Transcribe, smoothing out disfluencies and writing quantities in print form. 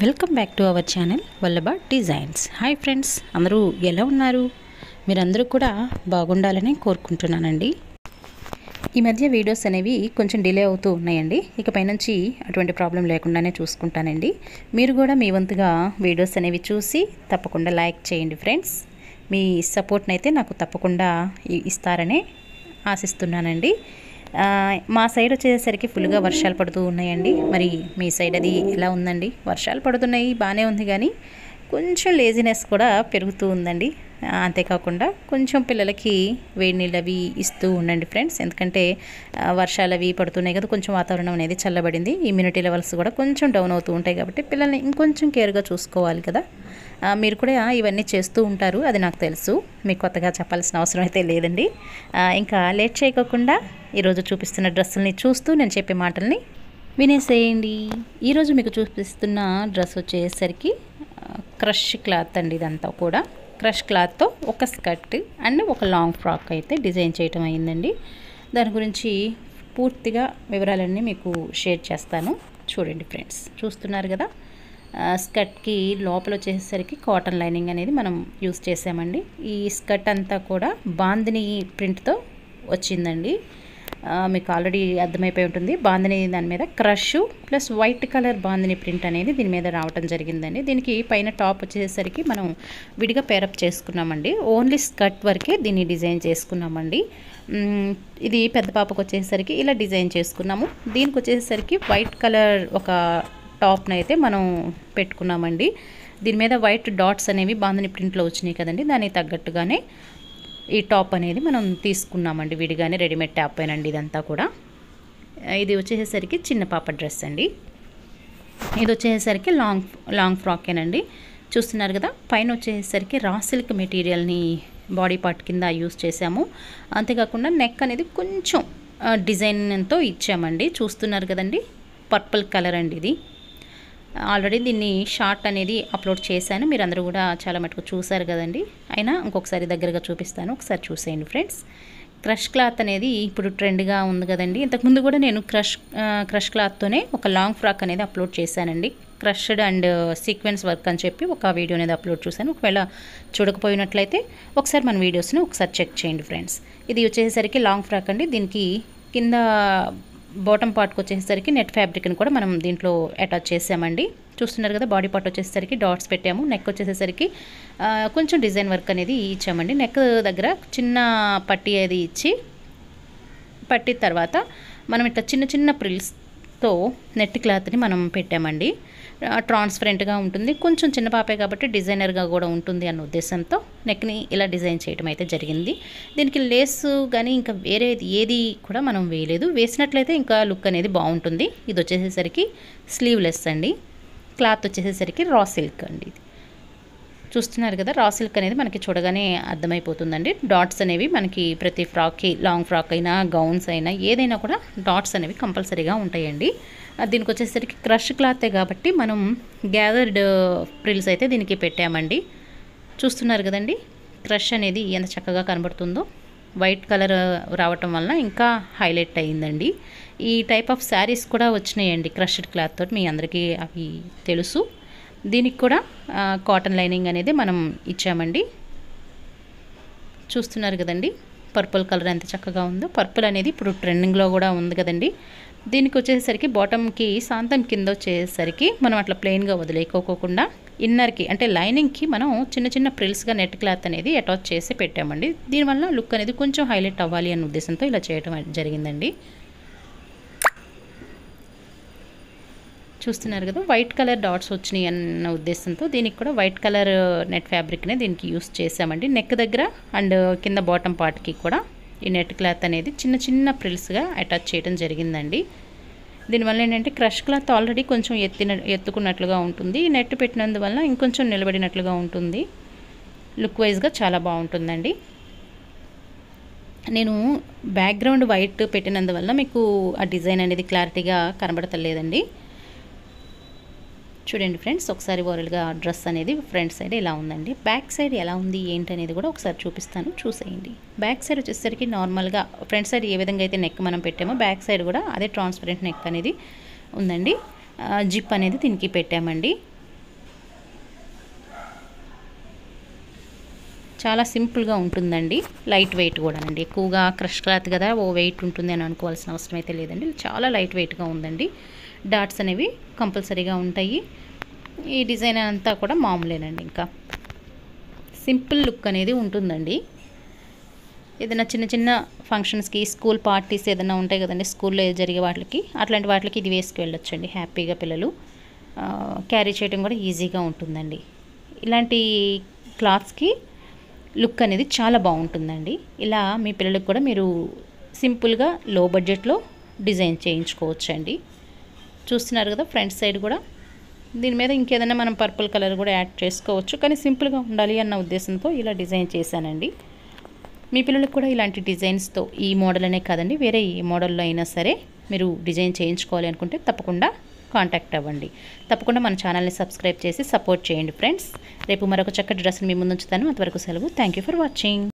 Welcome back to our channel Vallabha designs. Hi friends, అందరూ ఎలా ఉన్నారు? మీరందరూ కూడా బాగుండాలని కోరుకుంటున్నానండి. ఈ మధ్య వీడియోస్ అనేవి కొంచెం డిలే అవుతూ ఉన్నాయండి. ఇకపై నుంచి అటువంటి ప్రాబ్లం లేకుండానే చూసుకుంటానండి. మీరు కూడా మీ వంతుగా వీడియోస్ అనేవి చూసి తప్పకుండా లైక్ చేయండి ఫ్రెండ్స్. మీ సపోర్ట్ని అయితే నాకు తప్పకుండా ఇస్తారని ఆశిస్తున్నానండి. మా సైడ్ వచ్చేసరికి ఫుల్గా వర్షాలు పడుతూ ఉన్నాయండి. మరి మీ సైడ్ అది ఎలా ఉందండి? వర్షాలు పడుతున్నాయి, బాగానే ఉంది, కానీ కొంచెం లేజినెస్ కూడా పెరుగుతూ ఉందండి. అంతేకాకుండా కొంచెం పిల్లలకి వేడి నీళ్ళు అవి ఇస్తూ ఉండండి ఫ్రెండ్స్. ఎందుకంటే వర్షాలు అవి పడుతున్నాయి కదా, కొంచెం వాతావరణం అనేది చల్లబడింది. ఇమ్యూనిటీ లెవెల్స్ కూడా కొంచెం డౌన్ అవుతూ ఉంటాయి కాబట్టి పిల్లల్ని ఇంకొంచెం కేర్గా చూసుకోవాలి కదా. మీరు కూడా ఇవన్నీ చేస్తూ ఉంటారు, అది నాకు తెలుసు. మీకు కొత్తగా చెప్పాల్సిన అవసరం అయితే లేదండి. ఇంకా లేట్ చేయకోకుండా ఈరోజు చూపిస్తున్న డ్రెస్సుల్ని చూస్తూ నేను చెప్పే మాటల్ని వినేసేయండి. ఈరోజు మీకు చూపిస్తున్న డ్రెస్ వచ్చేసరికి క్రష్ క్లాత్ అండి. ఇదంతా కూడా క్రష్ క్లాత్తో ఒక స్కర్ట్ అండ్ ఒక లాంగ్ ఫ్రాక్ అయితే డిజైన్ చేయటం అయిందండి. దాని గురించి పూర్తిగా వివరాలన్నీ మీకు షేర్ చేస్తాను. చూడండి ఫ్రెండ్స్, చూస్తున్నారు కదా. స్కర్ట్కి లోపల వచ్చేసరికి కాటన్ లైనింగ్ అనేది మనం యూస్ చేసామండి. ఈ స్కర్ట్ అంతా కూడా బాందిని ప్రింట్తో వచ్చిందండి. మీకు ఆల్రెడీ అర్థమైపోయి ఉంటుంది. బాందిని దాని మీద crush plus white colour bandhani print అనేది దీని మీద రావటం జరిగిందండి. దీనికి పైన టాప్ వచ్చేసరికి మనం విడిగా పేరప్ చేసుకున్నామండి. ఓన్లీ స్కర్ట్ వరకే దీన్ని డిజైన్ చేసుకున్నామండి. ఇది పెద్ద పాపకు వచ్చేసరికి ఇలా డిజైన్ చేసుకున్నాము. దీనికి వచ్చేసరికి వైట్ కలర్ ఒక టాప్ని అయితే మనం పెట్టుకున్నామండి. దీని మీద వైట్ డాట్స్ అనేవి బాందిని ప్రింట్లో వచ్చినాయి కదండి, దానికి తగ్గట్టుగానే ఈ టాప్ అనేది మనం తీసుకున్నామండి. విడిగానే రెడీమేడ్ టాప్ అయినండి ఇదంతా కూడా. ఇది వచ్చేసరికి చిన్న పాప డ్రెస్ అండి. ఇది వచ్చేసరికి లాంగ్ ఫ్రాకేనండి. చూస్తున్నారు కదా. పైన వచ్చేసరికి రా సిల్క్ మెటీరియల్ని బాడీ పార్ట్ కింద యూస్ చేసాము. అంతేకాకుండా నెక్ అనేది కొంచెం డిజైన్తో ఇచ్చామండి. చూస్తున్నారు కదండి, పర్పుల్ కలర్ అండి ఇది. ఆల్రెడీ దీన్ని షార్ట్ అనేది అప్లోడ్ చేశాను, మీరు అందరూ కూడా చాలా మటుకు చూసారు కదండి. అయినా ఇంకొకసారి దగ్గరగా చూపిస్తాను, ఒకసారి చూసేయండి ఫ్రెండ్స్. క్రష్ క్లాత్ అనేది ఇప్పుడు ట్రెండ్గా ఉంది కదండి. ఇంతకుముందు కూడా నేను క్రష్ క్లాత్తోనే ఒక లాంగ్ ఫ్రాక్ అనేది అప్లోడ్ చేశానండి. క్రష్డ్ అండ్ సీక్వెన్స్ వర్క్ అని చెప్పి ఒక వీడియో అనేది అప్లోడ్ చేశాను. ఒకవేళ చూడకపోయినట్లయితే ఒకసారి మన వీడియోస్ని ఒకసారి చెక్ చేయండి ఫ్రెండ్స్. ఇది వచ్చేసరికి లాంగ్ ఫ్రాక్ అండి. దీనికి కింద బాటమ్ పార్ట్కి వచ్చేసరికి నెట్ ఫ్యాబ్రిక్ని కూడా మనం దీంట్లో అటాచ్ చేసామండి. చూస్తున్నారు కదా. బాడీ పార్ట్ వచ్చేసరికి డాట్స్ పెట్టాము. నెక్ వచ్చేసరికి కొంచెం డిజైన్ వర్క్ అనేది ఇచ్చామండి. నెక్ దగ్గర చిన్న పట్టీ అది ఇచ్చి, పట్టీ తర్వాత మనం ఇట్లా చిన్న చిన్న ప్రిల్స్తో నెట్ క్లాత్ని మనం పెట్టామండి. ట్రాన్స్పరెంట్గా ఉంటుంది, కొంచెం చిన్న పాపే కాబట్టి డిజైనర్గా కూడా ఉంటుంది అన్న ఉద్దేశంతో నెక్ని ఇలా డిజైన్ చేయడం అయితే జరిగింది. దీనికి లేస్ కానీ ఇంకా వేరేది ఏది కూడా మనం వేయలేదు. వేసినట్లయితే ఇంకా లుక్ అనేది బాగుంటుంది. ఇది వచ్చేసరికి స్లీవ్లెస్ అండి. క్లాత్ వచ్చేసరికి రా సిల్క్ అండి. చూస్తున్నారు కదా. రా సిల్క్ అనేది మనకి చూడగానే అర్థమైపోతుందండి. డాట్స్ అనేవి మనకి ప్రతి ఫ్రాక్కి, లాంగ్ ఫ్రాక్ అయినా గౌన్స్ అయినా ఏదైనా కూడా డాట్స్ అనేవి కంపల్సరీగా ఉంటాయండి. దీనికి వచ్చేసరికి క్రష్ క్లాతే కాబట్టి మనం గ్యాదర్డ్ ప్రిల్స్ అయితే దీనికి పెట్టామండి. చూస్తున్నారు కదండి, క్రష్ అనేది ఎంత చక్కగా కనబడుతుందో. వైట్ కలర్ రావటం వలన ఇంకా హైలైట్ అయ్యిందండి. ఈ టైప్ ఆఫ్ శారీస్ కూడా వచ్చినాయండి క్రష్డ్ క్లాత్ తోటి, మీ అందరికీ అవి తెలుసు. దీనికి కూడా కాటన్ లైనింగ్ అనేది మనం ఇచ్చామండి. చూస్తున్నారు కదండి, పర్పుల్ కలర్ ఎంత చక్కగా ఉందో. పర్పుల్ అనేది ఇప్పుడు ట్రెండింగ్లో కూడా ఉంది కదండి. దీనికి వచ్చేసరికి బాటమ్కి సాంతం కింద వచ్చేసరికి మనం అట్లా ప్లెయిన్గా వదిలేకోకుండా ఇన్నర్కి అంటే లైనింగ్కి మనం చిన్న చిన్న ప్రిల్స్గా నెట్ క్లాత్ అనేది అటాచ్ చేసి పెట్టామండి. దీనివల్ల లుక్ అనేది కొంచెం హైలైట్ అవ్వాలి అన్న ఉద్దేశంతో ఇలా చేయడం జరిగిందండి. చూస్తున్నారు కదా. వైట్ కలర్ డాట్స్ వచ్చినాయి అన్న ఉద్దేశంతో దీనికి కూడా వైట్ కలర్ నెట్ ఫ్యాబ్రిక్నే దీనికి యూస్ చేసామండి. నెక్ దగ్గర అండ్ కింద బాటమ్ పార్ట్కి కూడా ఈ నెట్ క్లాత్ అనేది చిన్న చిన్న ప్రిల్స్గా అటాచ్ చేయడం జరిగిందండి. దీనివల్ల ఏంటంటే క్రష్ క్లాత్ ఆల్రెడీ కొంచెం ఎత్తుకున్నట్లుగా ఉంటుంది. ఈ నెట్ పెట్టినందువల్ల ఇంకొంచెం నిలబడినట్లుగా ఉంటుంది. లుక్ వైజ్గా చాలా బాగుంటుందండి. నేను బ్యాక్గ్రౌండ్ వైట్ పెట్టినందువల్ల మీకు ఆ డిజైన్ అనేది క్లారిటీగా కనబడతలేదండి. చూడండి ఫ్రెండ్స్, ఒకసారి ఓవరాల్గా డ్రెస్ అనేది ఫ్రంట్ సైడ్ ఎలా ఉందండి, బ్యాక్ సైడ్ ఎలా ఉంది ఏంటి అనేది కూడా ఒకసారి చూపిస్తాను, చూసేయండి. బ్యాక్ సైడ్ వచ్చేసరికి నార్మల్గా ఫ్రంట్ సైడ్ ఏ విధంగా అయితే నెక్ మనం పెట్టామో బ్యాక్ సైడ్ కూడా అదే ట్రాన్స్పరెంట్ నెక్ అనేది ఉందండి. జిప్ అనేది దీనికి పెట్టామండి. చాలా సింపుల్గా ఉంటుందండి. లైట్ వెయిట్ కూడానండి. ఎక్కువగా క్రష్ క్లాత్ కదా ఓ వెయిట్ ఉంటుంది అని అనుకోవాల్సిన అవసరం అయితే లేదండి. చాలా లైట్ వెయిట్గా ఉందండి. డాట్స్ అనేవి కంపల్సరీగా ఉంటాయి. ఈ డిజైన్ అంతా కూడా మామూలేనండి. ఇంకా సింపుల్ లుక్ అనేది ఉంటుందండి. ఏదైనా చిన్న చిన్న ఫంక్షన్స్కి, స్కూల్ పార్టీస్ ఏదైనా ఉంటాయి కదండి, స్కూల్లో జరిగే వాటికి, అట్లాంటి వాటికి ఇది వేసుకు వెళ్ళొచ్చండి హ్యాపీగా. పిల్లలు క్యారీ చేయడం కూడా ఈజీగా ఉంటుందండి. ఇలాంటి క్లాత్స్కి లుక్ అనేది చాలా బాగుంటుందండి. ఇలా మీ పిల్లలకు కూడా మీరు సింపుల్గా లో బడ్జెట్లో డిజైన్ చేయించుకోవచ్చండి. చూస్తున్నారు కదా ఫ్రంట్ సైడ్ కూడా. దీని మీద ఇంకేదైనా మనం పర్పుల్ కలర్ కూడా యాడ్ చేసుకోవచ్చు, కానీ సింపుల్గా ఉండాలి అన్న ఉద్దేశంతో ఇలా డిజైన్ చేశానండి. మీ పిల్లలకు కూడా ఇలాంటి డిజైన్స్తో, ఈ మోడల్ అనే కాదండి, వేరే ఏ మోడల్లో అయినా సరే మీరు డిజైన్ చేయించుకోవాలి అనుకుంటే తప్పకుండా కాంటాక్ట్ అవ్వండి. తప్పకుండా మన ఛానల్ని సబ్స్క్రైబ్ చేసి సపోర్ట్ చేయండి ఫ్రెండ్స్. రేపు మరొక చక్కటి డ్రెస్ని మీ ముందు ఉంచుతాను. అంతవరకు సెలవు. Thank you for watching.